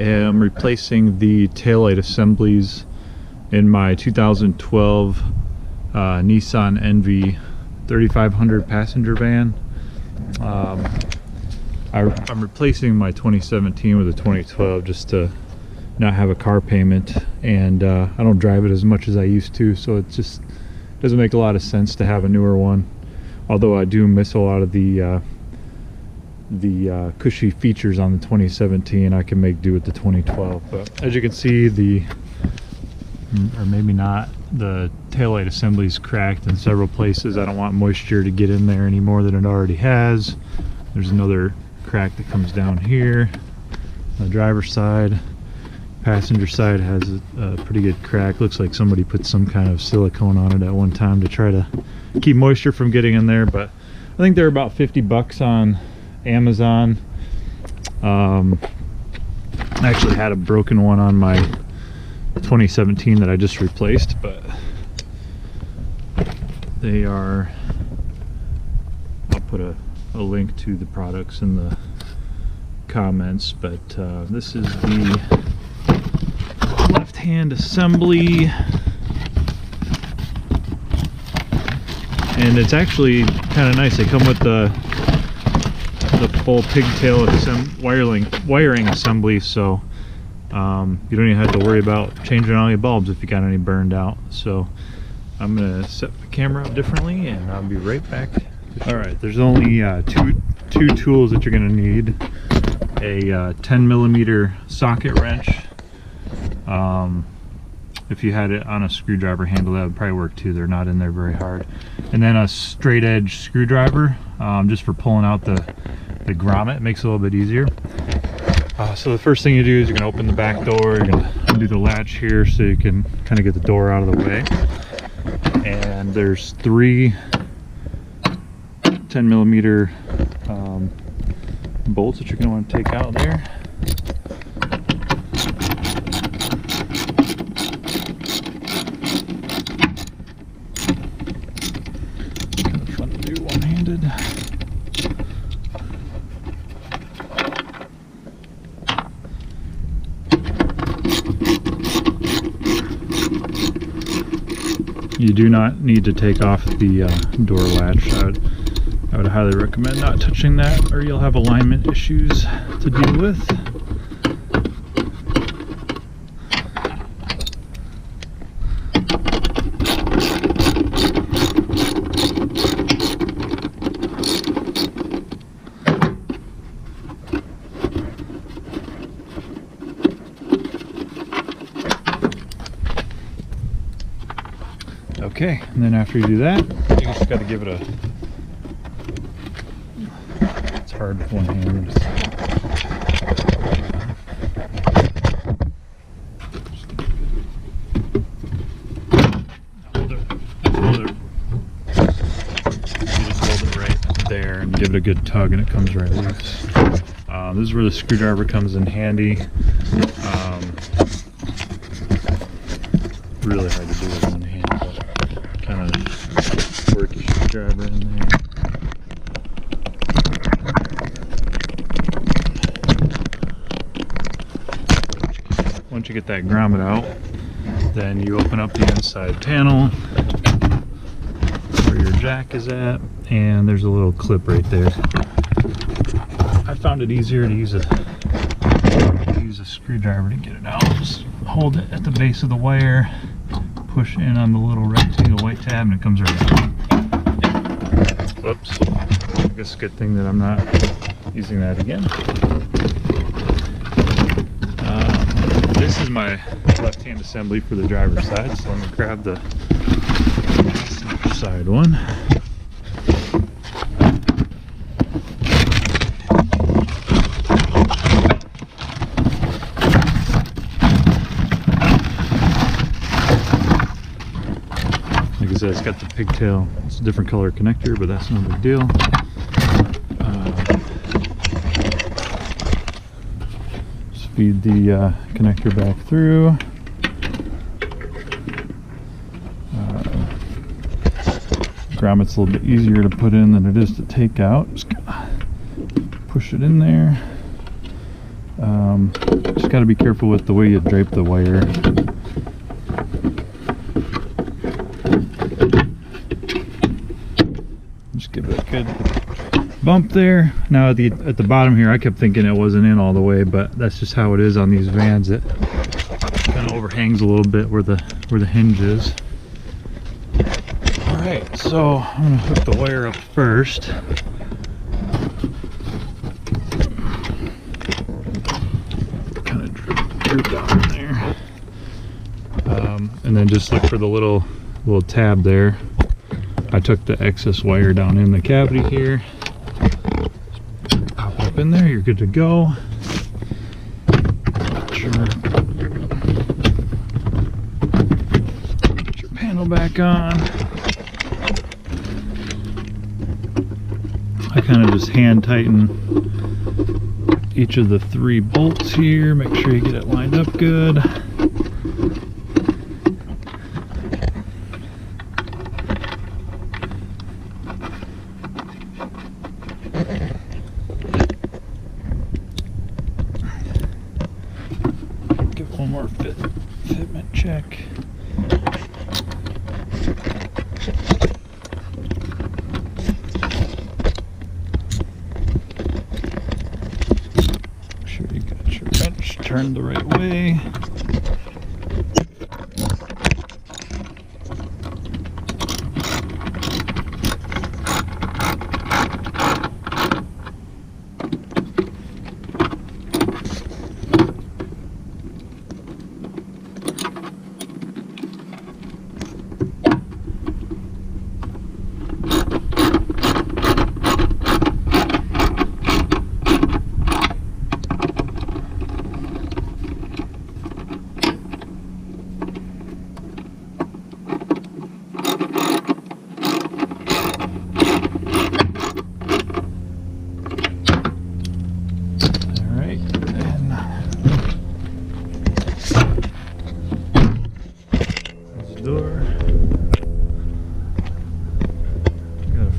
am replacing the taillight assemblies in my 2012 Nissan NV 3500 passenger van. I'm replacing my 2017 with a 2012 just to not have a car payment, and I don't drive it as much as I used to, so it just doesn't make a lot of sense to have a newer one, although I do miss a lot of the cushy features on the 2017. I can make do with the 2012, but as you can see, or maybe not, the taillight assembly is cracked in several places. I don't want moisture to get in there any more than it already has. There's another crack that comes down here on the driver's side. Passenger side has a pretty good crack. Looks like somebody put some kind of silicone on it at one time to try to keep moisture from getting in there, but I think they're about 50 bucks on Amazon. I actually had a broken one on my 2017 that I just replaced, but they are, I'll put a link to the products in the comments, but this is the left-hand assembly, and it's actually kind of nice. They come with the full pigtail wiring assembly, so you don't even have to worry about changing all your bulbs if you got any burned out. So I'm gonna set the camera up differently, and I'll be right back. All right, there's only two tools that you're gonna need: a 10mm socket wrench. If you had it on a screwdriver handle, that would probably work too. They're not in there very hard. And then a straight edge screwdriver, just for pulling out the grommet. It makes it a little bit easier. So the first thing you do is you're going to open the back door. You're going to undo the latch here so you can kind of get the door out of the way. And there's 3 10mm bolts that you're going to want to take out there. Kind of fun to do one-handed. You do not need to take off the door latch. I would highly recommend not touching that, or you'll have alignment issues to deal with. Okay, and then after you do that, you just got to give it a, it's hard with one hand. You just hold it right there and give it a good tug, and it comes right loose. This is where the screwdriver comes in handy. Really hard to do with one hand, but kind of work your screwdriver in there. Once you get that grommet out, then you open up the inside panel where your jack is at, and there's a little clip right there. I found it easier to use a screwdriver to get it out. Just hold it at the base of the wire, push in on the little rectangle white tab, and it comes right out. Whoops. I guess good thing that I'm not using that again. This is my left-hand assembly for the driver's side, so I'm going to grab the passenger side one. Like I said, it's got the pigtail. It's a different color connector, but that's no big deal. Just feed the connector back through. Grommet's a little bit easier to put in than it is to take out. Just push it in there. Just got to be careful with the way you drape the wire. Just give it a good bump there. Now at the bottom here, I kept thinking it wasn't in all the way, but that's just how it is on these vans. It kind of overhangs a little bit where the hinge is. All right, so I'm gonna hook the wire up first. Kind of droop down there, and then just look for the little tab there. I took the excess wire down in the cavity here. Pop it up in there, you're good to go. Put your panel back on. I kind of just hand tighten each of the 3 bolts here. Make sure you get it lined up good. Give one more fitment check. Make sure you got your wrench turned the right way.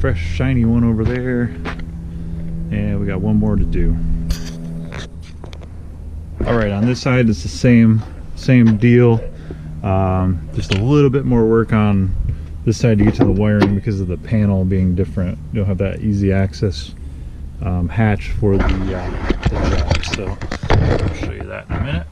Fresh shiny one over there, and we got one more to do. All right, on this side it's the same deal, just a little bit more work on this side to get to the wiring because of the panel being different. You don't have that easy access hatch for the jack, so I'll show you that in a minute.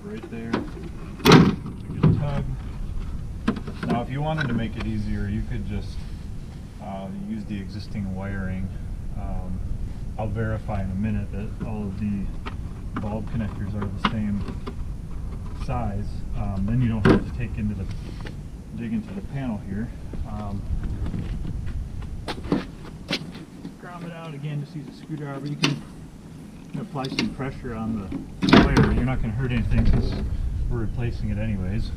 Right there. Get a tug. Now, if you wanted to make it easier, you could just use the existing wiring. I'll verify in a minute that all of the bulb connectors are the same size. Then you don't have to dig into the panel here. Ground it out again, just use a screwdriver. You can apply some pressure on the wire. You're not going to hurt anything since we're replacing it anyways.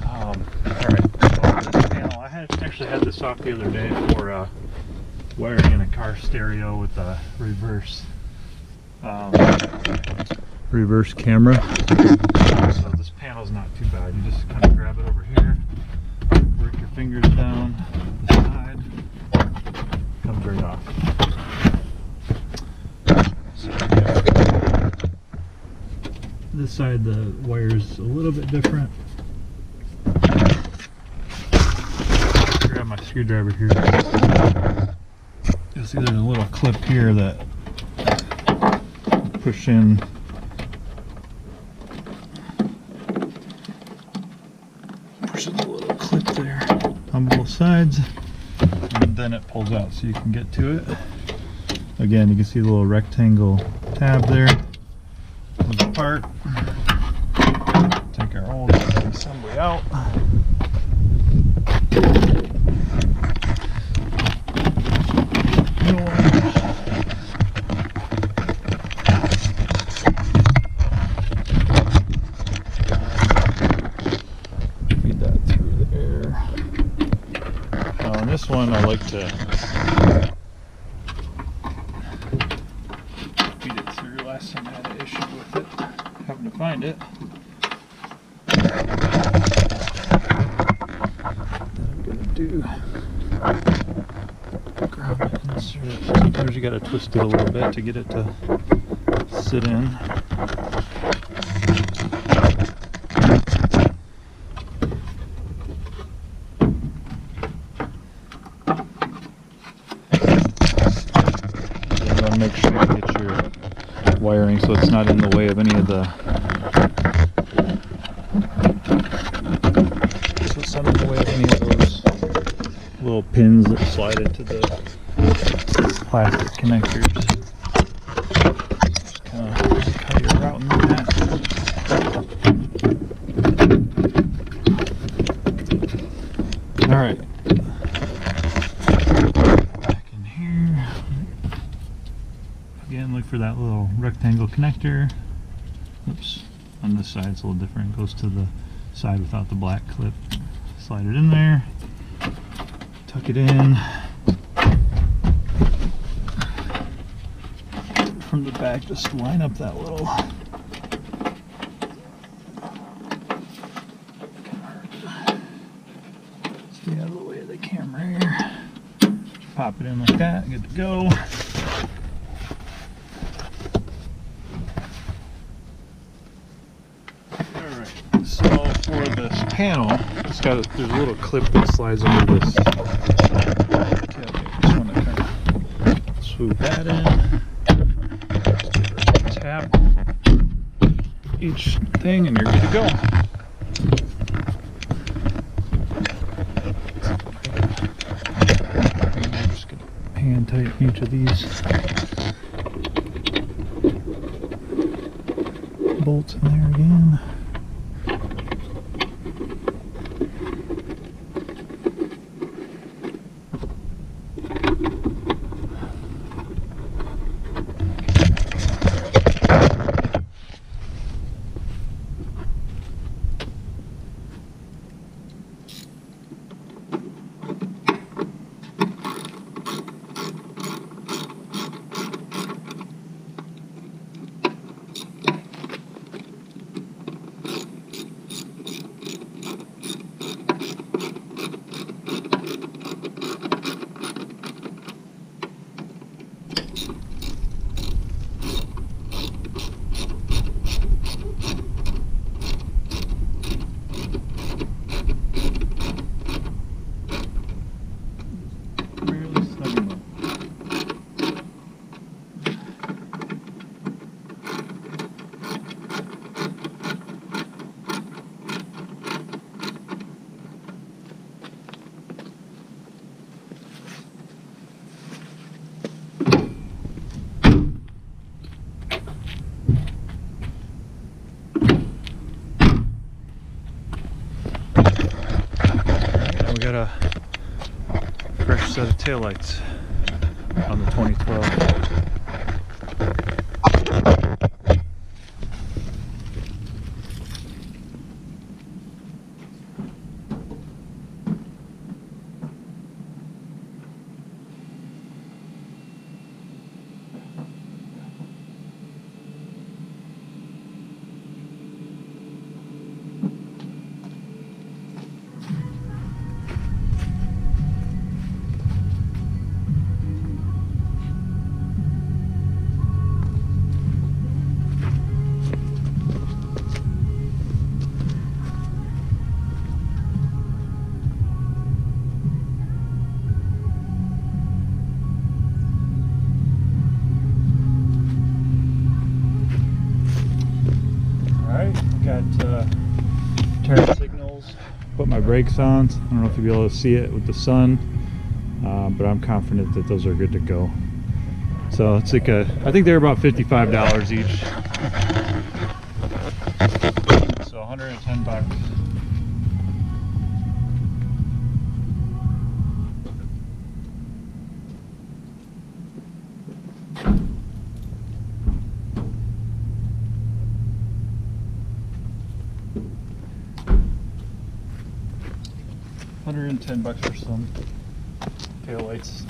Alright, so this panel, I actually had this off the other day for wiring in a car stereo with a reverse camera. So this panel's not too bad. You just kind of grab it over here, work your fingers down the side, comes right off. This side the wire's a little bit different. Grab my screwdriver here. Just See, there's a little clip here that push in. Pushes a little clip there on both sides, and then it pulls out so you can get to it. Again, you can see the little rectangle tab there. Pulls apart. Take our old assembly out. Feed that through there. Now on this one, I like to feed it through. Last time I had an issue with it, having to find it. Grab it, insert it. Sometimes you gotta twist it a little bit to get it to sit in. You gotta make sure you get your wiring so it's not in the way of any of the little pins that slide into the plastic connectors. Just kind of cut your route in that. Alright. Back in here. Again, look for that little rectangle connector. Oops. On this side it's a little different. It goes to the side without the black clip. Slide it in there. Tuck it in. From the back, just line up that little. Stay out of the way of the camera here. Just pop it in like that, good to go. Alright, so for this panel, there's a little clip that slides under this. Just want to kind of swoop that in. Tap each thing and you're good to go. I'm just going to hand tighten each of these bolts in there again. Got a fresh set of taillights on the 2012. got turn signals, put my brakes on. I don't know if you'll be able to see it with the sun, but I'm confident that those are good to go. So it's like I think they're about $55 each. So 110 bucks. $110 for some taillights.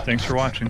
Thanks for watching.